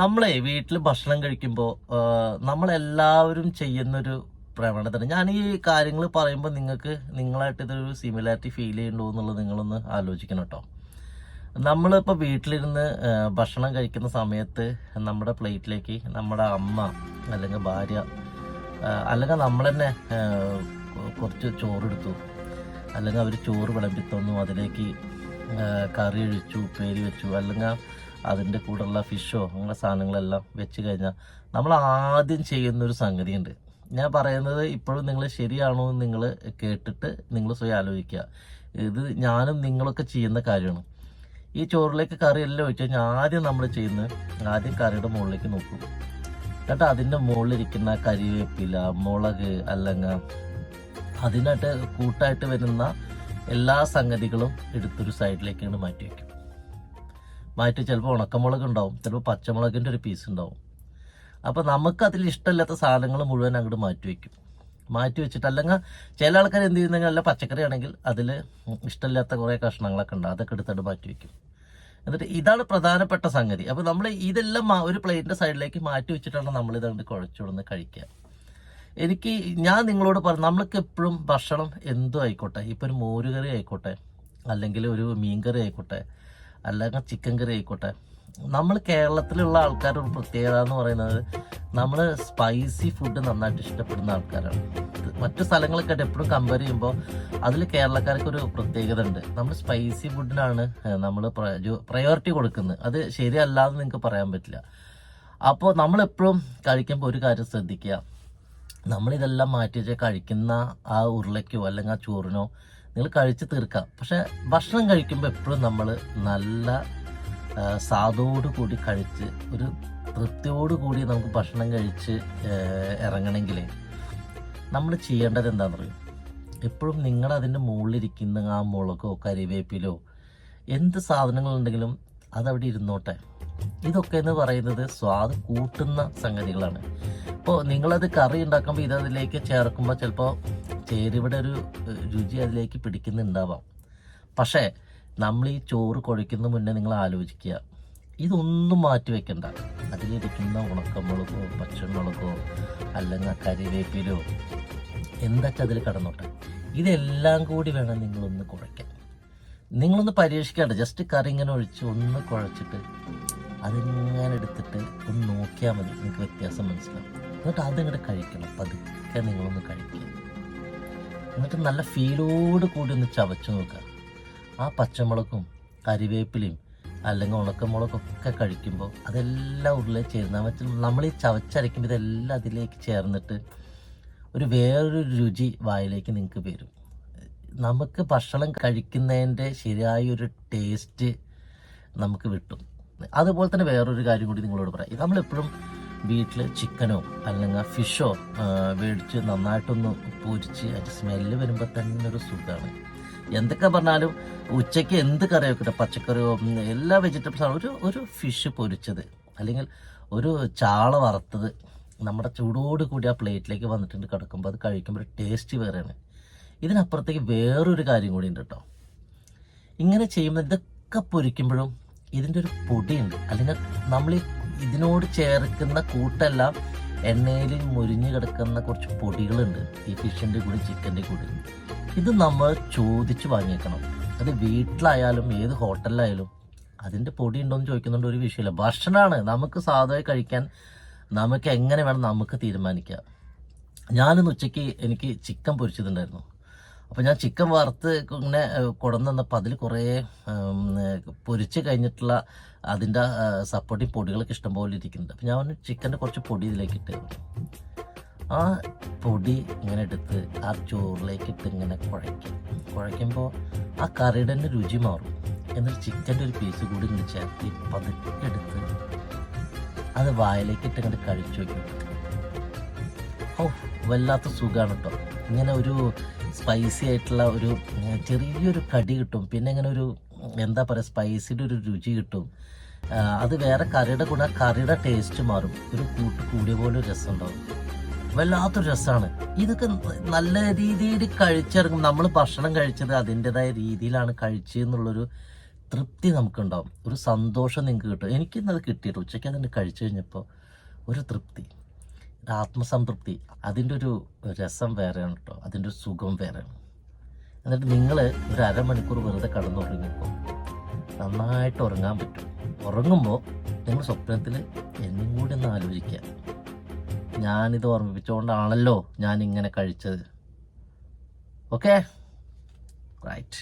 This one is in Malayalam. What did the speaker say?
നമ്മളെ വീട്ടിൽ ഭക്ഷണം കഴിക്കുമ്പോൾ നമ്മളെല്ലാവരും ചെയ്യുന്നൊരു പ്രവണതയാണ്. ഞാൻ ഈ കാര്യങ്ങൾ പറയുമ്പോൾ നിങ്ങൾക്ക് നിങ്ങളായിട്ട് ഇതൊരു സിമിലാരിറ്റി ഫീൽ ചെയ്യുന്നുണ്ടോ എന്നുള്ളത് നിങ്ങളൊന്ന് ആലോചിക്കണം കേട്ടോ. നമ്മളിപ്പോൾ വീട്ടിലിരുന്ന് ഭക്ഷണം കഴിക്കുന്ന സമയത്ത് നമ്മുടെ പ്ലേറ്റിലേക്ക് നമ്മുടെ അമ്മ അല്ലെങ്കിൽ ഭാര്യ അല്ലെങ്കിൽ നമ്മൾ തന്നെ കുറച്ച് ചോറെടുത്തു, അല്ലെങ്കിൽ അവർ ചോറ് വിളമ്പി തന്നു, അതിലേക്ക് കറി ഒഴിച്ചു, ഉപ്പേരി വെച്ചു, അല്ലെങ്കിൽ അതിൻ്റെ കൂടെയുള്ള ഫിഷോ അങ്ങനെ സാധനങ്ങളെല്ലാം വെച്ച് കഴിഞ്ഞാൽ നമ്മൾ ആദ്യം ചെയ്യുന്നൊരു സംഗതിയുണ്ട്. ഞാൻ പറയുന്നത് ഇപ്പോഴും നിങ്ങൾ ശരിയാണോ എന്ന് നിങ്ങൾ കേട്ടിട്ട് നിങ്ങൾ സ്വയം ആലോചിക്കുക. ഇത് ഞാനും നിങ്ങളൊക്കെ ചെയ്യുന്ന കാര്യമാണ്. ഈ ചോറിലേക്ക് കറി എല്ലാം ഒഴിച്ച് കഴിഞ്ഞാൽ ആദ്യം നമ്മൾ ചെയ്യുന്നത് ആദ്യം കറിയുടെ മുകളിലേക്ക് നോക്കും. എന്നിട്ട് അതിൻ്റെ മുകളിലിരിക്കുന്ന കരിവേപ്പില, മുളക്, അല്ലെങ്കിൽ അതിനായിട്ട് കൂട്ടായിട്ട് വരുന്ന എല്ലാ സംഗതികളും എടുത്തൊരു സൈഡിലേക്കാണ് മാറ്റി വയ്ക്കും. മാറ്റി ചിലപ്പോൾ ഉണക്കമുളക് ഉണ്ടാവും, ചിലപ്പോൾ പച്ചമുളകിൻ്റെ ഒരു പീസ് ഉണ്ടാവും. അപ്പോൾ നമുക്കതിൽ ഇഷ്ടമില്ലാത്ത സാധനങ്ങൾ മുഴുവൻ അങ്ങോട്ട് മാറ്റി വയ്ക്കും. മാറ്റി വെച്ചിട്ട് അല്ലെങ്കിൽ ചില ആൾക്കാർ എന്ത് ചെയ്യുന്നെങ്കിൽ അല്ല പച്ചക്കറി ആണെങ്കിൽ അതിൽ ഇഷ്ടമില്ലാത്ത കുറേ കഷ്ണങ്ങളൊക്കെ ഉണ്ട്, അതൊക്കെ എടുത്തിട്ട് മാറ്റി വയ്ക്കും. എന്നിട്ട് ഇതാണ് പ്രധാനപ്പെട്ട സംഗതി. അപ്പോൾ നമ്മൾ ഇതെല്ലാം ഒരു പ്ലേറ്റിൻ്റെ സൈഡിലേക്ക് മാറ്റി വെച്ചിട്ടാണ് നമ്മളിതുകൊണ്ട് കുഴച്ചുകൊടുന്ന് കഴിക്കുക. ഞാൻ നിങ്ങളോട് പറഞ്ഞു, നമ്മൾക്ക് എപ്പോഴും ഭക്ഷണം എന്തും ആയിക്കോട്ടെ, ഇപ്പോൾ ഒരു മോരുകറി ആയിക്കോട്ടെ, അല്ലെങ്കിൽ ഒരു മീൻ കറി ആയിക്കോട്ടെ, അല്ലെങ്കിൽ ചിക്കൻ കറി ആയിക്കോട്ടെ, നമ്മൾ കേരളത്തിലുള്ള ആൾക്കാരുടെ ഒരു പ്രത്യേകത എന്ന് പറയുന്നത് നമ്മൾ സ്പൈസി ഫുഡ് നന്നായിട്ട് ഇഷ്ടപ്പെടുന്ന ആൾക്കാരാണ്. മറ്റു സ്ഥലങ്ങളൊക്കെ എപ്പോഴും കമ്പയർ ചെയ്യുമ്പോൾ അതിൽ കേരളക്കാർക്കൊരു പ്രത്യേകത ഉണ്ട്. നമ്മൾ സ്പൈസി ഫുഡിനാണ് നമ്മൾ പ്രയോറിറ്റി കൊടുക്കുന്നത്. അത് ശരിയല്ലാന്ന് നിങ്ങൾക്ക് പറയാൻ പറ്റില്ല. അപ്പോൾ നമ്മളെപ്പോഴും കഴിക്കുമ്പോൾ ഒരു കാര്യം ശ്രദ്ധിക്കുക, നമ്മളിതെല്ലാം മാറ്റി വെച്ച് കഴിക്കുന്ന ആ ഉരുളയ്ക്കോ അല്ലെങ്കിൽ ആ ചോറിനോ നിങ്ങൾ കഴിച്ച് തീർക്കാം. പക്ഷെ ഭക്ഷണം കഴിക്കുമ്പോൾ എപ്പോഴും നമ്മൾ നല്ല സ്വാദോടു കൂടി കഴിച്ച് ഒരു തൃപ്തിയോടുകൂടി നമുക്ക് ഭക്ഷണം കഴിച്ച് ഇറങ്ങണമെങ്കിൽ നമ്മൾ ചെയ്യേണ്ടത് എന്താണെന്ന് പറയും, എപ്പോഴും നിങ്ങളതിൻ്റെ മുകളിലിരിക്കുന്ന ആ മുളകോ കരിവേപ്പിലോ എന്ത് സാധനങ്ങളുണ്ടെങ്കിലും അതവിടെ ഇരുന്നോട്ടെ. ഇതൊക്കെ എന്ന് പറയുന്നത് സ്വാദ് കൂട്ടുന്ന സംഗതികളാണ്. ഇപ്പോൾ നിങ്ങളത് കറി ഉണ്ടാക്കുമ്പോൾ ഇതതിലേക്ക് ചേർക്കുമ്പോൾ ചിലപ്പോൾ ചേരുവയുടെ ഒരു രുചി അതിലേക്ക് പിടിക്കുന്നുണ്ടാവാം. പക്ഷേ നമ്മൾ ഈ ചോറ് കുഴയ്ക്കുന്ന മുന്നേ നിങ്ങൾ ആലോചിക്കുക, ഇതൊന്നും മാറ്റി വെക്കണ്ട. അതിലിരിക്കുന്ന ഉണക്കമുളകോ പച്ചമുളകോ അല്ലെങ്കിൽ കരിവേപ്പിലോ എന്തൊക്കെ അതിൽ കടന്നോട്ടെ, ഇതെല്ലാം കൂടി വേണം നിങ്ങളൊന്ന് കുഴയ്ക്കാൻ. നിങ്ങളൊന്ന് പരീക്ഷിക്കാണ്ട് ജസ്റ്റ് കറി ഇങ്ങനെ ഒഴിച്ച് ഒന്ന് കുഴച്ചിട്ട് അതിങ്ങനെ എടുത്തിട്ട് ഒന്ന് നോക്കിയാൽ മതി, നിങ്ങൾക്ക് വ്യത്യാസം മനസ്സിലാവും. എന്നിട്ട് അതിങ്ങോട്ട് കഴിക്കണം, പതുക്കെ നിങ്ങളൊന്ന് കഴിക്കുക. എന്നിട്ട് നല്ല ഫീലോട് കൂടി ഒന്ന് ചവച്ച് നോക്കുക. ആ പച്ചമുളകും കരിവേപ്പിലയും അല്ലെങ്കിൽ ഉണക്കമുളകൊക്കെ കഴിക്കുമ്പോൾ അതെല്ലാം ഉള്ളിൽ ചേർന്നാൽ നമ്മൾ ഈ ചവച്ചരയ്ക്കുമ്പോൾ ഇതെല്ലാം അതിലേക്ക് ചേർന്നിട്ട് ഒരു വേറൊരു രുചി വായിലേക്ക് നിങ്ങൾക്ക് വരും. നമുക്ക് ഭക്ഷണം കഴിക്കുന്നതിൻ്റെ ശരിയായൊരു ടേസ്റ്റ് നമുക്ക് കിട്ടും. അതുപോലെ തന്നെ വേറൊരു കാര്യം കൂടി നിങ്ങളോട് പറയാം. നമ്മളെപ്പോഴും വീട്ടിൽ ചിക്കനോ അല്ലെങ്കിൽ ഫിഷോ മേടിച്ച് നന്നായിട്ടൊന്ന് പൊരിച്ച് അതിൻ്റെ സ്മെല്ല് വരുമ്പോൾ തന്നെ ഒരു സുഖമാണ്. എന്തൊക്കെ പറഞ്ഞാലും ഉച്ചയ്ക്ക് എന്ത് കറി വെക്കട്ടെ, പച്ചക്കറിയോ എല്ലാ വെജിറ്റബിൾസാണ്, ഒരു ഫിഷ് പൊരിച്ചത് അല്ലെങ്കിൽ ഒരു ചാള വറുത്തത് നമ്മുടെ ചൂടോട് കൂടി ആ പ്ലേറ്റിലേക്ക് വന്നിട്ടുണ്ട് കിടക്കുമ്പോൾ അത് കഴിക്കുമ്പോൾ ടേസ്റ്റ് വേറെയാണ്. ഇതിനപ്പുറത്തേക്ക് വേറൊരു കാര്യം കൂടി ഉണ്ട് കേട്ടോ. ഇങ്ങനെ ചെയ്യുമ്പോൾ ഇതൊക്കെ പൊരിക്കുമ്പോഴും ഇതിൻ്റെ ഒരു പൊടിയുണ്ട്, അല്ലെങ്കിൽ നമ്മൾ ഇതിനോട് ചേർക്കുന്ന കൂട്ടെല്ലാം എണ്ണയിൽ മുരിഞ്ഞ് കിടക്കുന്ന കുറച്ച് പൊടികളുണ്ട് ഈ ഫിഷിൻ്റെ കൂടി ചിക്കൻ്റെ കൂടി. ഇത് നമ്മൾ ചോദിച്ച് വാങ്ങിയേക്കണം. അത് വീട്ടിലായാലും ഏത് ഹോട്ടലിലായാലും അതിൻ്റെ പൊടി ഉണ്ടോയെന്ന് ചോദിക്കുന്നുണ്ട്, ഒരു വിഷയമില്ല. ഭക്ഷണമാണ്, നമുക്ക് സാധാരണ കഴിക്കാൻ നമുക്ക് എങ്ങനെ വേണം നമുക്ക് തീരുമാനിക്കാം. ഞാനിന്ന് ഉച്ചയ്ക്ക് എനിക്ക് ചിക്കൻ പൊരിച്ചതുണ്ടായിരുന്നു. അപ്പോൾ ഞാൻ ചിക്കൻ വറുത്ത് ഇങ്ങനെ കൊണ്ടുവന്ന് തന്നപ്പോൾ അതിൽ കുറേ പൊരിച്ച് കഴിഞ്ഞിട്ടുള്ള അതിൻ്റെ സപ്പോർട്ടിങ് പൊടികളൊക്കെ ഇഷ്ടംപോലെ ഇരിക്കുന്നുണ്ട്. അപ്പോൾ ഞാൻ ചിക്കൻ്റെ കുറച്ച് പൊടി ഇതിലേക്ക് ഇട്ട്, ആ പൊടി ഇങ്ങനെ എടുത്ത് ആ ചോറിലേക്ക് ഇട്ട് ഇങ്ങനെ കുഴയ്ക്കുമ്പോൾ ആ കറിയുടെ തന്നെ രുചി മാറും. എന്നിട്ട് ചിക്കൻ്റെ ഒരു പീസ് കൂടി ഇങ്ങനെ ചേർത്ത് പതുക്കെ എടുത്ത് അത് വായിലേക്ക് ഇട്ട് ഇങ്ങനെ കഴിച്ചു വയ്ക്കും. ഓ, വല്ലാത്ത സുഖമാണ് കേട്ടോ. ഇങ്ങനെ ഒരു സ്പൈസി ആയിട്ടുള്ള ഒരു ചെറിയൊരു കടി കിട്ടും, പിന്നെ ഇങ്ങനെ ഒരു എന്താ പറയുക സ്പൈസിയുടെ ഒരു രുചി കിട്ടും. അത് വേറെ കറിയുടെ കൂടെ കറിയുടെ ടേസ്റ്റ് മാറും, ഒരു കൂടിയ പോലെ ഒരു രസം ഉണ്ടാവും. വല്ലാത്തൊരു രസമാണ്. ഇതൊക്കെ നല്ല രീതിയിൽ കഴിച്ചിറങ്ങും. നമ്മൾ ഭക്ഷണം കഴിച്ചത് അതിൻ്റെതായ രീതിയിലാണ് കഴിച്ചതെന്നുള്ളൊരു തൃപ്തി നമുക്കുണ്ടാവും, ഒരു സന്തോഷം നിങ്ങൾക്ക് കിട്ടും. എനിക്കിന്നത് കിട്ടിയിട്ട് ഉച്ചയ്ക്ക് അതിൻ്റെ കഴിച്ചു കഴിഞ്ഞപ്പോൾ ഒരു തൃപ്തി, ഒരു ആത്മസംതൃപ്തി, അതിൻ്റെ ഒരു രസം വേറെയാണ് കേട്ടോ, അതിൻ്റെ ഒരു സുഖം വേറെയാണ്. എന്നിട്ട് നിങ്ങൾ ഒരു അരമണിക്കൂർ വെറുതെ കടന്നുറങ്ങിയപ്പോൾ നന്നായിട്ട് ഉറങ്ങാൻ പറ്റും. ഉറങ്ങുമ്പോൾ നിങ്ങൾ സ്വപ്നത്തിൽ എന്നും കൂടി ഒന്ന് ആലോചിക്കുക, ഞാനിത് ഓർമ്മിപ്പിച്ചുകൊണ്ടാണല്ലോ ഞാനിങ്ങനെ കഴിച്ചത്. Okay, right.